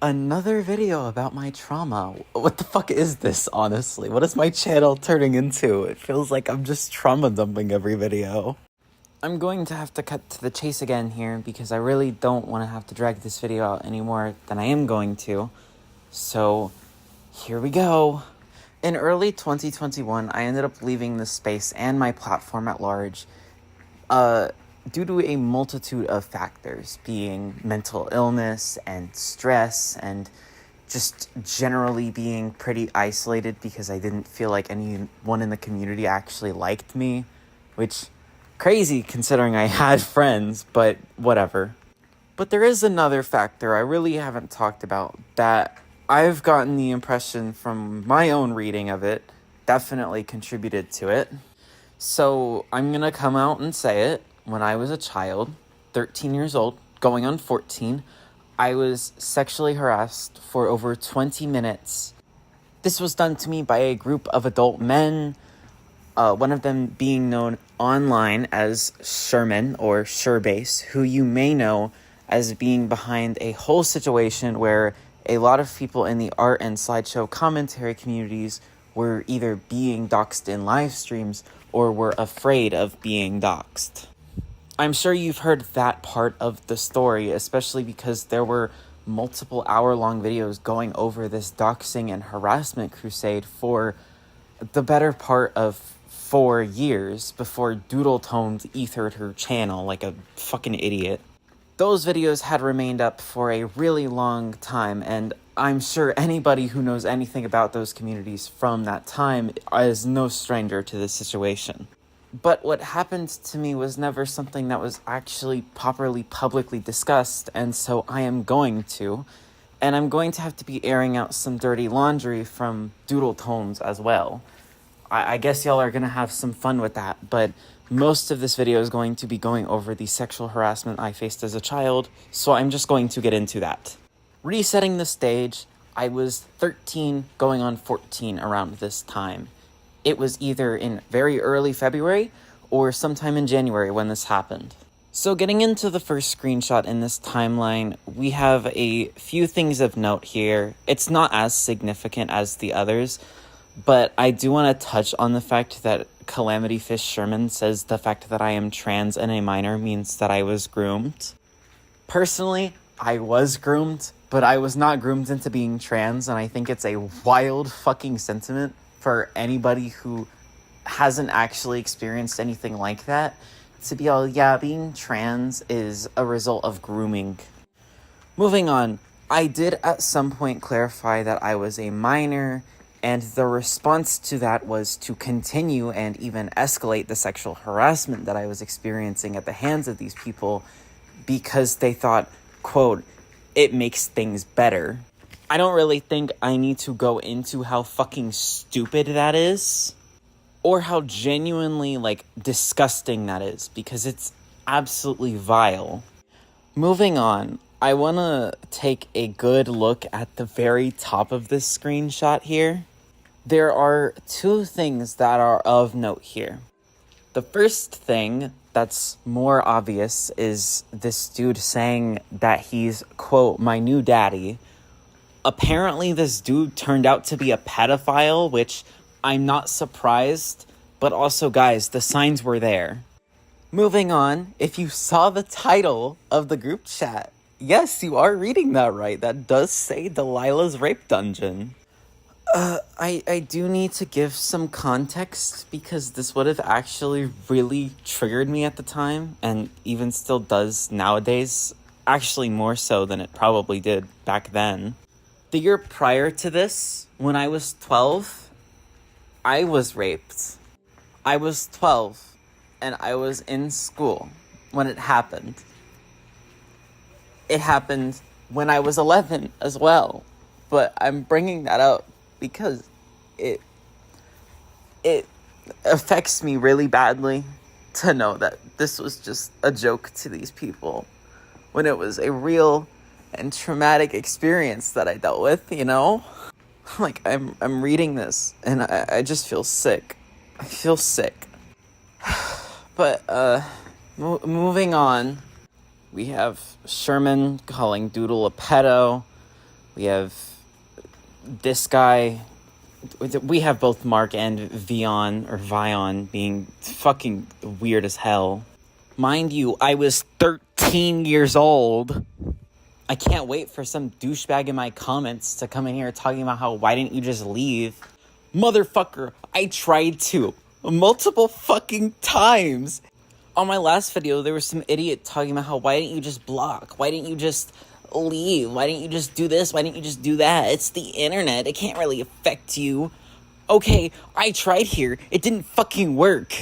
Another video about my trauma. What the fuck is this, honestly? What is my channel turning into? It feels like I'm just trauma dumping every video. I'm going to have to cut to the chase again here because I really don't want to have to drag this video out any more than I am going to. So, here we go. In early 2021, I ended up leaving this space and my platform at large due to a multitude of factors, being mental illness and stress and just generally being pretty isolated because I didn't feel like anyone in the community actually liked me, which crazy considering I had friends, but whatever. But there is another factor I really haven't talked about that I've gotten the impression from my own reading of it definitely contributed to it. So I'm gonna come out and say it. When I was a child, 13 years old, going on 14, I was sexually harassed for over 20 minutes. This was done to me by a group of adult men, one of them being known online as Sherman or Surebase, who you may know as being behind a whole situation where a lot of people in the art and slideshow commentary communities were either being doxxed in live streams or were afraid of being doxxed. I'm sure you've heard that part of the story, especially because there were multiple hour-long videos going over this doxing and harassment crusade for the better part of 4 years before Doodle Tones ethered her channel like a fucking idiot. Those videos had remained up for a really long time, and I'm sure anybody who knows anything about those communities from that time is no stranger to this situation. But what happened to me was never something that was actually properly publicly discussed, and so I am going to. And I'm going to have to be airing out some dirty laundry from Doodle Tones as well. I guess y'all are going to have some fun with that, but most of this video is going to be going over the sexual harassment I faced as a child, so I'm just going to get into that. Resetting the stage, I was 13 going on 14 around this time. It was either in very early February or sometime in January when this happened. So getting into the first screenshot in this timeline, we have a few things of note here. It's not as significant as the others, but I do want to touch on the fact that Calamity Fish Sherman says the fact that I am trans and a minor means that I was groomed. Personally, I was groomed, but I was not groomed into being trans, and I think it's a wild fucking sentiment for anybody who hasn't actually experienced anything like that to be all, yeah, being trans is a result of grooming. Moving on, I did at some point clarify that I was a minor, and the response to that was to continue and even escalate the sexual harassment that I was experiencing at the hands of these people because they thought, quote, it makes things better. I don't really think I need to go into how fucking stupid that is or how genuinely, disgusting that is because it's absolutely vile. Moving on, I want to take a good look at the very top of this screenshot here. There are two things that are of note here. The first thing that's more obvious is this dude saying that he's, quote, my new daddy. Apparently this dude turned out to be a pedophile, which I'm not surprised, but also, guys, the signs were there. Moving on, if you saw the title of the group chat, yes, you are reading that right. That does say Delilah's Rape Dungeon. I do need to give some context because this would have actually really triggered me at the time, and even still does nowadays, actually more so than it probably did back then. The year prior to this, when I was 12, I was raped. I was 12, and I was in school when it happened. It happened when I was 11 as well, but I'm bringing that up because it affects me really badly to know that this was just a joke to these people when it was a real and traumatic experience that I dealt with, you know? I'm reading this and I just feel sick. I feel sick. But moving on, we have Sherman calling Doodle a pedo. We have this guy. We have both Mark and Vion being fucking weird as hell. Mind you, I was 13 years old. I can't wait for some douchebag in my comments to come in here talking about how, why didn't you just leave? Motherfucker, I tried to. Multiple fucking times. On my last video, there was some idiot talking about how, why didn't you just block? Why didn't you just leave? Why didn't you just do this? Why didn't you just do that? It's the internet. It can't really affect you. Okay, I tried here. It didn't fucking work.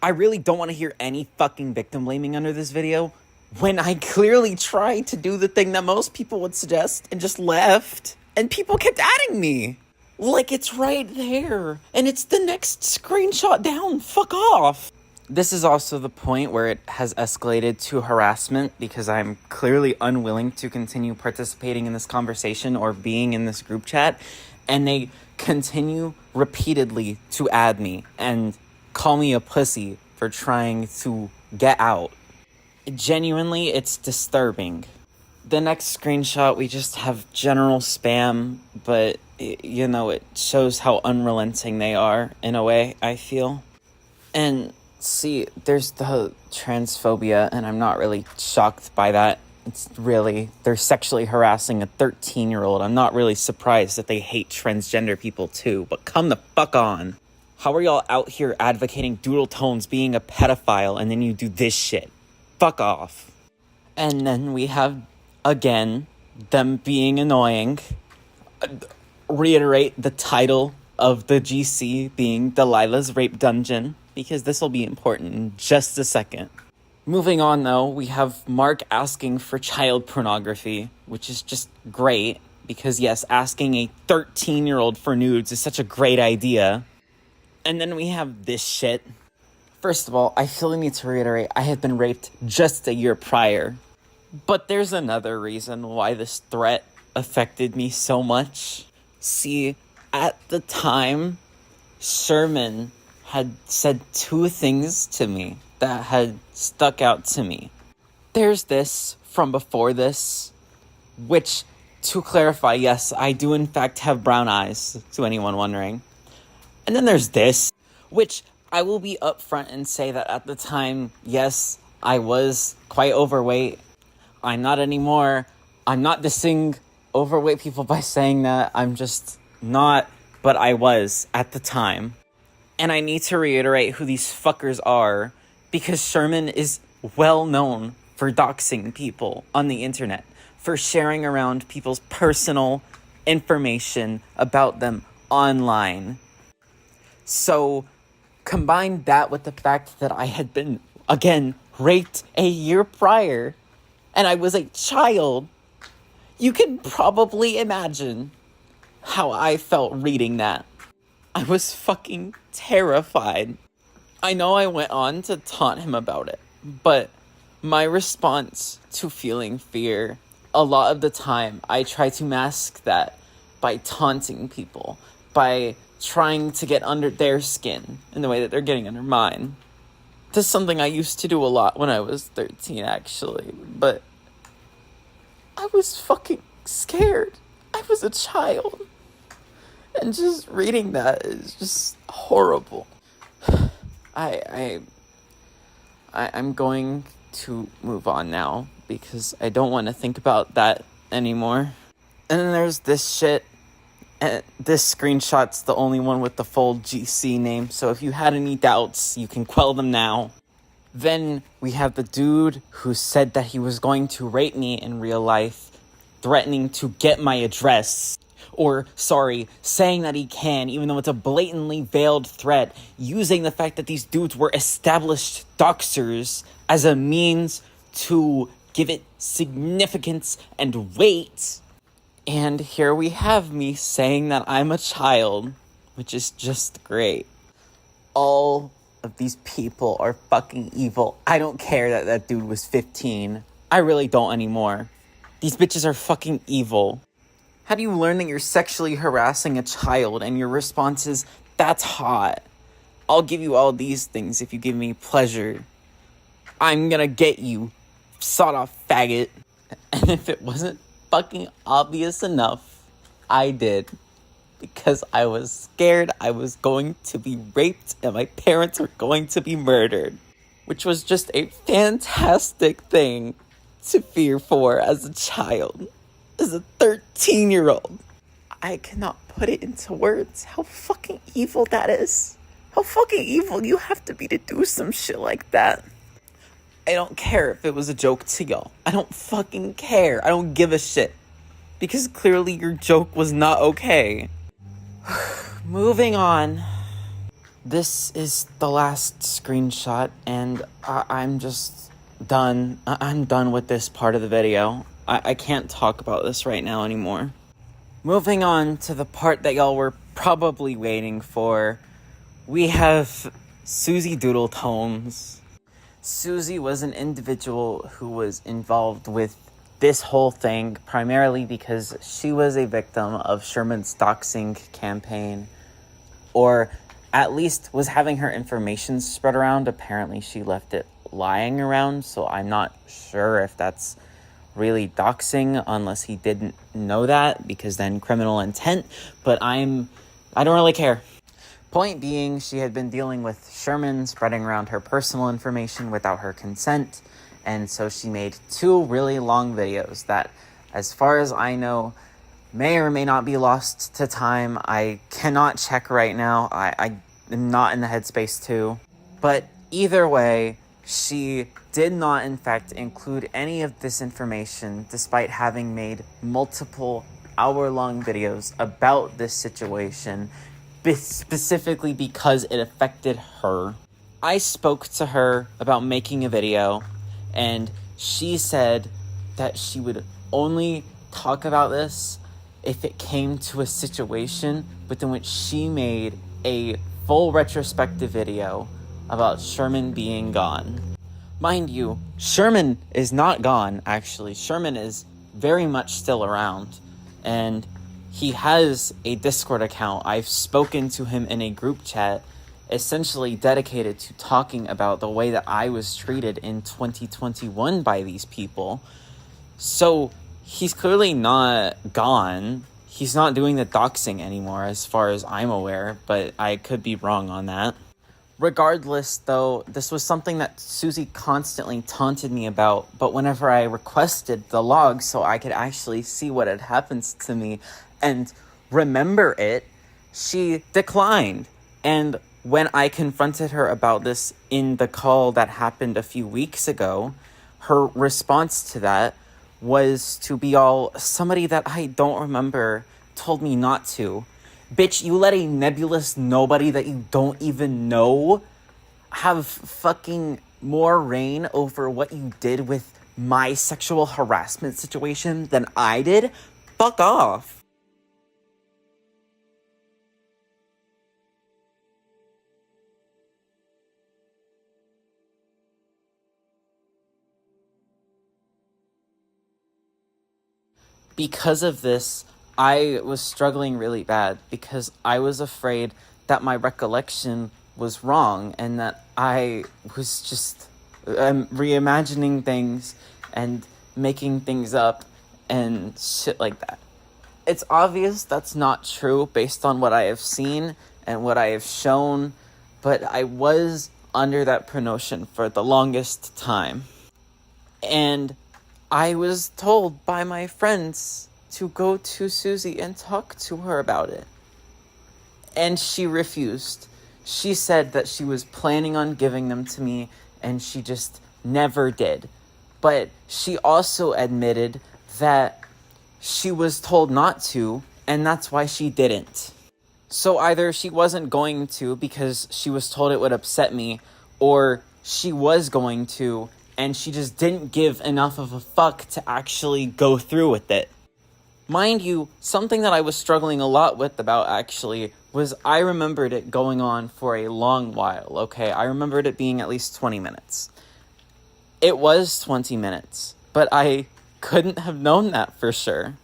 I really don't want to hear any fucking victim blaming under this video when I clearly tried to do the thing that most people would suggest and just left. And people kept adding me. Like it's right there. And it's the next screenshot down. Fuck off. This is also the point where it has escalated to harassment because I'm clearly unwilling to continue participating in this conversation or being in this group chat. And they continue repeatedly to add me and call me a pussy for trying to get out. Genuinely, it's disturbing. The next screenshot, we just have general spam, but, you know, it shows how unrelenting they are, in a way, I feel. And, see, there's the transphobia, and I'm not really shocked by that. It's really, they're sexually harassing a 13-year-old. I'm not really surprised that they hate transgender people, too, but come the fuck on. How are y'all out here advocating Doodle Tones being a pedophile, and then you do this shit? Fuck off. And then we have, again, them being annoying. Reiterate the title of the GC being Delilah's Rape Dungeon, because this will be important in just a second. Moving on, though, we have Mark asking for child pornography, which is just great, because yes, asking a 13-year-old for nudes is such a great idea. And then we have this shit. First of all, I feel the need to reiterate, I had been raped just a year prior. But there's another reason why this threat affected me so much. See, at the time, Sherman had said two things to me that had stuck out to me. There's this from before this, which, to clarify, yes, I do in fact have brown eyes, to anyone wondering. And then there's this, which I will be upfront and say that at the time, yes, I was quite overweight. I'm not anymore. I'm not dissing overweight people by saying that. I'm just not, but I was at the time. And I need to reiterate who these fuckers are, because Sherman is well known for doxing people on the internet, for sharing around people's personal information about them online. So, combine that with the fact that I had been, again, raped a year prior, and I was a child, you can probably imagine how I felt reading that. I was fucking terrified. I know I went on to taunt him about it, but my response to feeling fear, a lot of the time, I try to mask that by taunting people, by trying to get under their skin in the way that they're getting under mine. This is something I used to do a lot when I was 13, actually, but I was fucking scared. I was a child. And just reading that is just horrible. I'm going to move on now because I don't want to think about that anymore. And then there's this shit. And this screenshot's the only one with the full GC name, so if you had any doubts, you can quell them now. Then we have the dude who said that he was going to rape me in real life, threatening to get my address. Or, saying that he can, even though it's a blatantly veiled threat, using the fact that these dudes were established doxers as a means to give it significance and weight. And here we have me saying that I'm a child, which is just great. All of these people are fucking evil. I don't care that that dude was 15. I really don't anymore. These bitches are fucking evil. How do you learn that you're sexually harassing a child and your response is, that's hot. I'll give you all these things if you give me pleasure. I'm gonna get you, sawed off faggot. And if it wasn't fucking obvious enough. I did. Because I was scared I was going to be raped and my parents were going to be murdered. Which was just a fantastic thing to fear for as a child. As a 13-year-old. I cannot put it into words how fucking evil that is. How fucking evil you have to be to do some shit like that. I don't care if it was a joke to y'all. I don't fucking care. I don't give a shit. Because clearly your joke was not okay. Moving on. This is the last screenshot, and I'm just done. I'm done with this part of the video. I can't talk about this right now anymore. Moving on to the part that y'all were probably waiting for. We have Suzy Doodle Tones. Suzy was an individual who was involved with this whole thing primarily because she was a victim of Sherman's doxing campaign, or at least was having her information spread around. Apparently she left it lying around, so I'm not sure if that's really doxing unless he didn't know that, because then criminal intent, but I don't really care. Point being, she had been dealing with Sherman spreading around her personal information without her consent, and so she made 2 really long videos that, as far as I know, may or may not be lost to time. I cannot check right now. I am not in the headspace to. But either way, she did not, in fact, include any of this information, despite having made multiple hour-long videos about this situation, specifically because it affected her. I spoke to her about making a video, and she said that she would only talk about this if it came to a situation within which she made a full retrospective video about Sherman being gone. Mind you, Sherman is not gone, actually. Sherman is very much still around, and he has a Discord account. I've spoken to him in a group chat essentially dedicated to talking about the way that I was treated in 2021 by these people. So he's clearly not gone. He's not doing the doxing anymore as far as I'm aware, but I could be wrong on that. Regardless, though, this was something that Suzy constantly taunted me about, but whenever I requested the log so I could actually see what had happened to me and remember it, she declined. And when I confronted her about this in the call that happened a few weeks ago, her response to that was to be all, somebody that I don't remember told me not to. Bitch, you let a nebulous nobody that you don't even know have fucking more reign over what you did with my sexual harassment situation than I did? Fuck off. Because of this, I was struggling really bad because I was afraid that my recollection was wrong and that I was just reimagining things and making things up and shit like that. It's obvious that's not true based on what I have seen and what I have shown, but I was under that notion for the longest time. And I was told by my friends to go to Suzy and talk to her about it. And she refused. She said that she was planning on giving them to me, and she just never did. But she also admitted that she was told not to, and that's why she didn't. So either she wasn't going to because she was told it would upset me, or she was going to, and she just didn't give enough of a fuck to actually go through with it. Mind you, something that I was struggling a lot with about actually was I remembered it going on for a long while, okay? I remembered it being at least 20 minutes. It was 20 minutes, but I couldn't have known that for sure.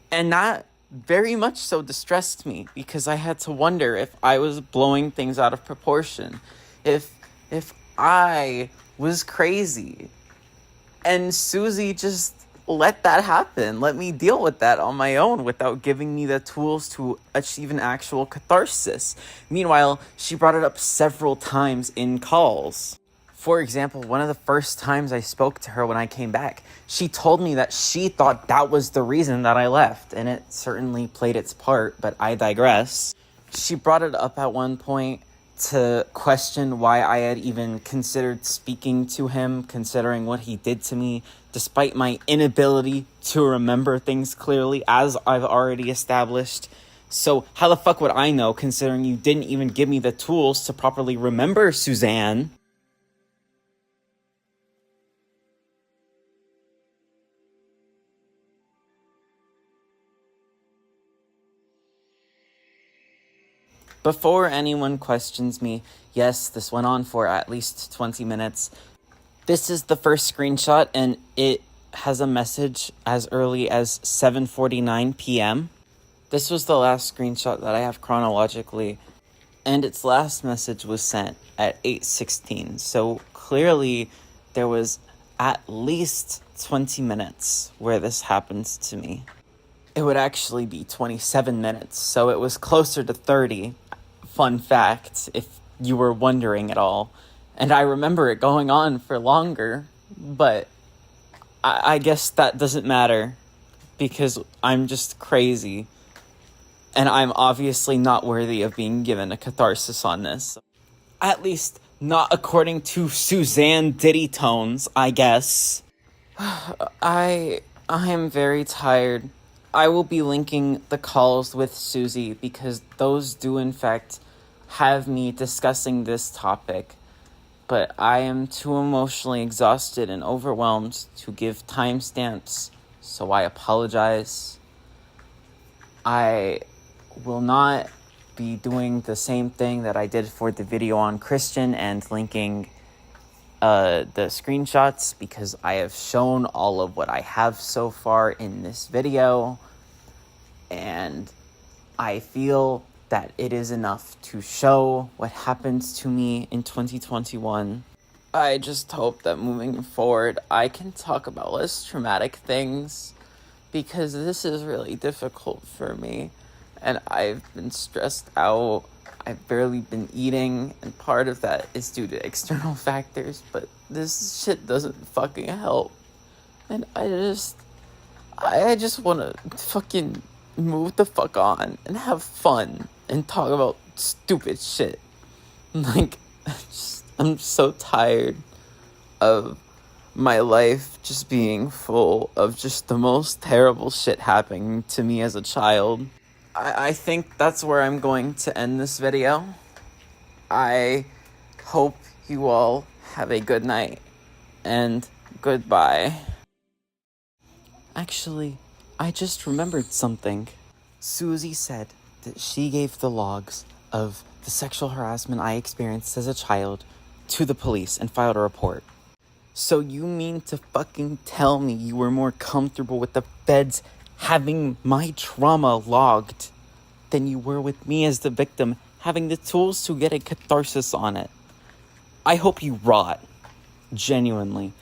And that very much so distressed me because I had to wonder if I was blowing things out of proportion. If I was crazy. And Suzy just let that happen. Let me deal with that on my own without giving me the tools to achieve an actual catharsis. Meanwhile, she brought it up several times in calls. For example, one of the first times I spoke to her when I came back, she told me that she thought that was the reason that I left, and it certainly played its part, but I digress. She brought it up at one point to question why I had even considered speaking to him, considering what he did to me, despite my inability to remember things clearly, as I've already established. So how the fuck would I know, considering you didn't even give me the tools to properly remember Suzanne? Before anyone questions me, yes, this went on for at least 20 minutes. This is the first screenshot, and it has a message as early as 7:49 p.m. This was the last screenshot that I have chronologically, and its last message was sent at 8:16. So clearly there was at least 20 minutes where this happened to me. It would actually be 27 minutes, so it was closer to 30. Fun fact, if you were wondering at all. And I remember it going on for longer, but I guess that doesn't matter, because I'm just crazy, and I'm obviously not worthy of being given a catharsis on this. At least, not according to Suzanne Diddy tones, I guess. I am very tired. I will be linking the calls with Suzy, because those do in fact have me discussing this topic, but I am too emotionally exhausted and overwhelmed to give timestamps, so I apologize. I will not be doing the same thing that I did for the video on Christian and linking the screenshots, because I have shown all of what I have so far in this video, and I feel that it is enough to show what happened to me in 2021. I just hope that moving forward, I can talk about less traumatic things, because this is really difficult for me, and I've been stressed out. I've barely been eating, and part of that is due to external factors, but this shit doesn't fucking help. And I just want to fucking move the fuck on and have fun and talk about stupid shit. Like, I'm so tired of my life just being full of just the most terrible shit happening to me as a child. I think that's where I'm going to end this video. I hope you all have a good night, and goodbye. Actually, I just remembered something. Suzy said that she gave the logs of the sexual harassment I experienced as a child to the police and filed a report. So you mean to fucking tell me you were more comfortable with the feds having my trauma logged than you were with me as the victim having the tools to get a catharsis on it? I hope you rot. Genuinely.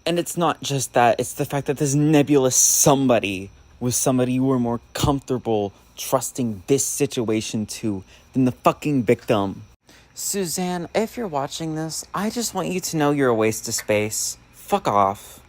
And it's not just that, it's the fact that this nebulous somebody was somebody you were more comfortable trusting this situation to than the fucking victim. Suzanne, if you're watching this, I just want you to know you're a waste of space. Fuck off.